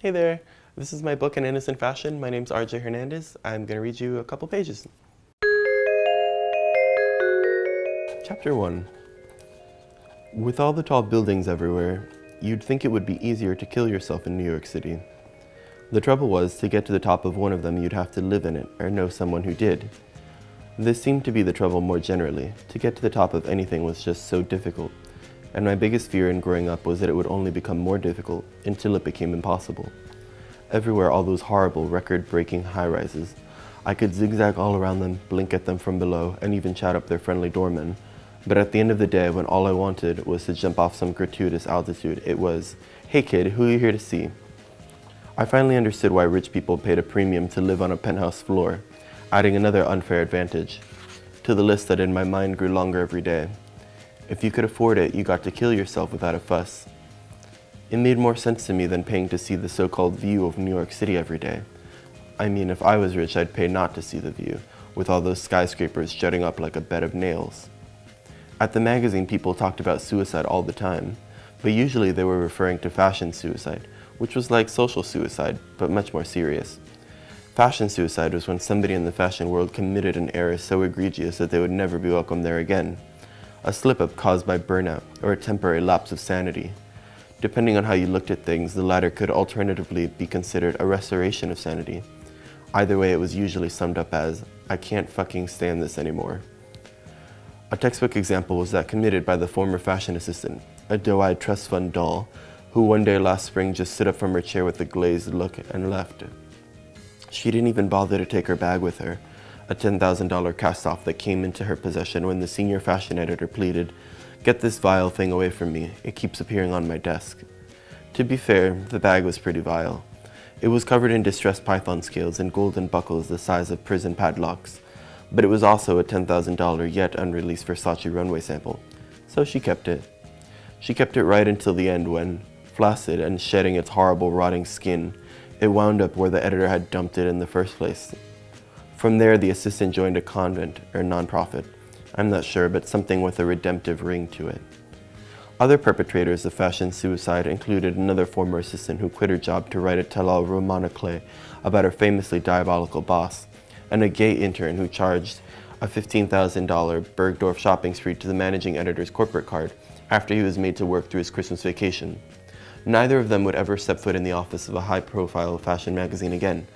Hey there, this is my book, An Innocent Fashion. My name's RJ Hernández. I'm going to read you a couple pages. Chapter 1. With all the tall buildings everywhere, you'd think it would be easier to kill yourself in New York City. The trouble was, to get to the top of one of them, you'd have to live in it or know someone who did. This seemed to be the trouble more generally. To get to the top of anything was just so difficult. And my biggest fear in growing up was that it would only become more difficult until it became impossible. Everywhere, all those horrible, record-breaking high-rises. I could zigzag all around them, blink at them from below, and even chat up their friendly doormen. But at the end of the day, when all I wanted was to jump off some gratuitous altitude, it was, "Hey kid, who are you here to see?" I finally understood why rich people paid a premium to live on a penthouse floor, adding another unfair advantage to the list that in my mind grew longer every day. If you could afford it, you got to kill yourself without a fuss. It made more sense to me than paying to see the so-called view of New York City every day. I mean, if I was rich, I'd pay not to see the view, with all those skyscrapers jutting up like a bed of nails. At the magazine, people talked about suicide all the time, but usually they were referring to fashion suicide, which was like social suicide, but much more serious. Fashion suicide was when somebody in the fashion world committed an error so egregious that they would never be welcome there again. A slip-up caused by burnout, or a temporary lapse of sanity. Depending on how you looked at things, the latter could alternatively be considered a restoration of sanity. Either way, it was usually summed up as, "I can't fucking stand this anymore." A textbook example was that committed by the former fashion assistant, a doe-eyed trust fund doll, who one day last spring just stood up from her chair with a glazed look and left. She didn't even bother to take her bag with her, a $10,000 cast-off that came into her possession when the senior fashion editor pleaded, "Get this vile thing away from me, it keeps appearing on my desk." To be fair, the bag was pretty vile. It was covered in distressed python scales and golden buckles the size of prison padlocks, but it was also a $10,000 yet unreleased Versace runway sample, so she kept it. She kept it right until the end when, flaccid and shedding its horrible rotting skin, it wound up where the editor had dumped it in the first place. From there, the assistant joined a convent or non-profit. I'm not sure, but something with a redemptive ring to it. Other perpetrators of fashion suicide included another former assistant who quit her job to write a tell-all romanesque about her famously diabolical boss, and a gay intern who charged a $15,000 Bergdorf shopping spree to the managing editor's corporate card after he was made to work through his Christmas vacation. Neither of them would ever step foot in the office of a high-profile fashion magazine again,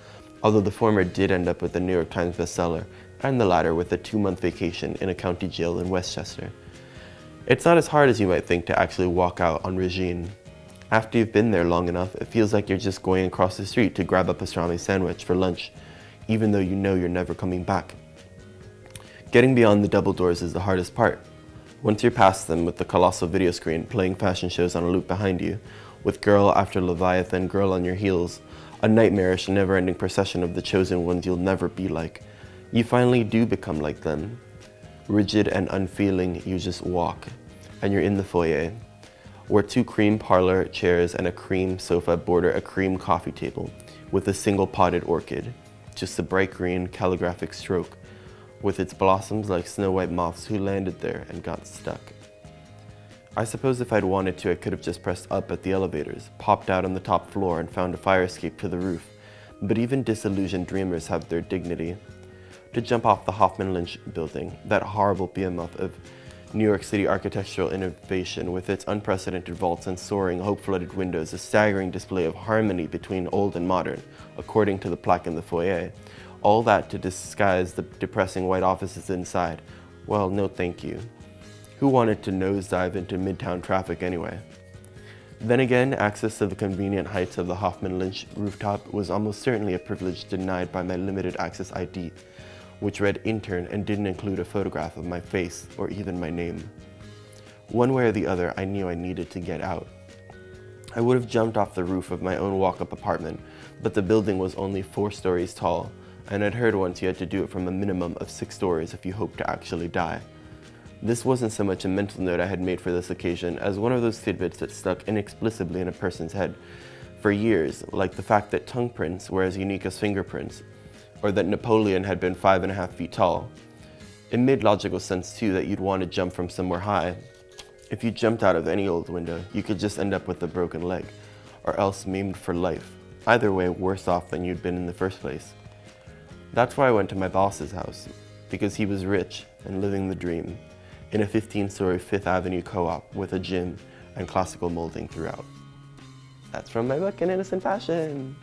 although the former did end up with the New York Times bestseller, and the latter with a 2-month vacation in a county jail in Westchester. It's not as hard as you might think to actually walk out on Regine. After you've been there long enough, it feels like you're just going across the street to grab a pastrami sandwich for lunch, even though you know you're never coming back. Getting beyond the double doors is the hardest part. Once you're past them with the colossal video screen playing fashion shows on a loop behind you, with girl after Leviathan girl on your heels, a nightmarish, never-ending procession of the chosen ones you'll never be like, you finally do become like them. Rigid and unfeeling, you just walk, and you're in the foyer, where 2 cream parlor chairs and a cream sofa border a cream coffee table, with a single potted orchid, just a bright green calligraphic stroke, with its blossoms like snow-white moths who landed there and got stuck. I suppose if I'd wanted to, I could have just pressed up at the elevators, popped out on the top floor and found a fire escape to the roof, but even disillusioned dreamers have their dignity. To jump off the Hoffman Lynch building, that horrible behemoth of New York City architectural innovation with its unprecedented vaults and soaring hope-flooded windows, a staggering display of harmony between old and modern, according to the plaque in the foyer, all that to disguise the depressing white offices inside. Well, no thank you. Who wanted to nosedive into midtown traffic anyway? Then again, access to the convenient heights of the Hoffman Lynch rooftop was almost certainly a privilege denied by my limited access ID, which read intern and didn't include a photograph of my face or even my name. One way or the other, I knew I needed to get out. I would have jumped off the roof of my own walk-up apartment, but the building was only 4 stories tall, and I'd heard once you had to do it from a minimum of 6 stories if you hoped to actually die. This wasn't so much a mental note I had made for this occasion as one of those tidbits that stuck inexplicably in a person's head for years, like the fact that tongue prints were as unique as fingerprints, or that Napoleon had been 5.5 feet tall. It made logical sense too that you'd want to jump from somewhere high. If you jumped out of any old window, you could just end up with a broken leg, or else maimed for life. Either way, worse off than you'd been in the first place. That's why I went to my boss's house, because he was rich and living the dream, in a 15-story Fifth Avenue co-op with a gym and classical molding throughout. That's from my book, An Innocent Passion.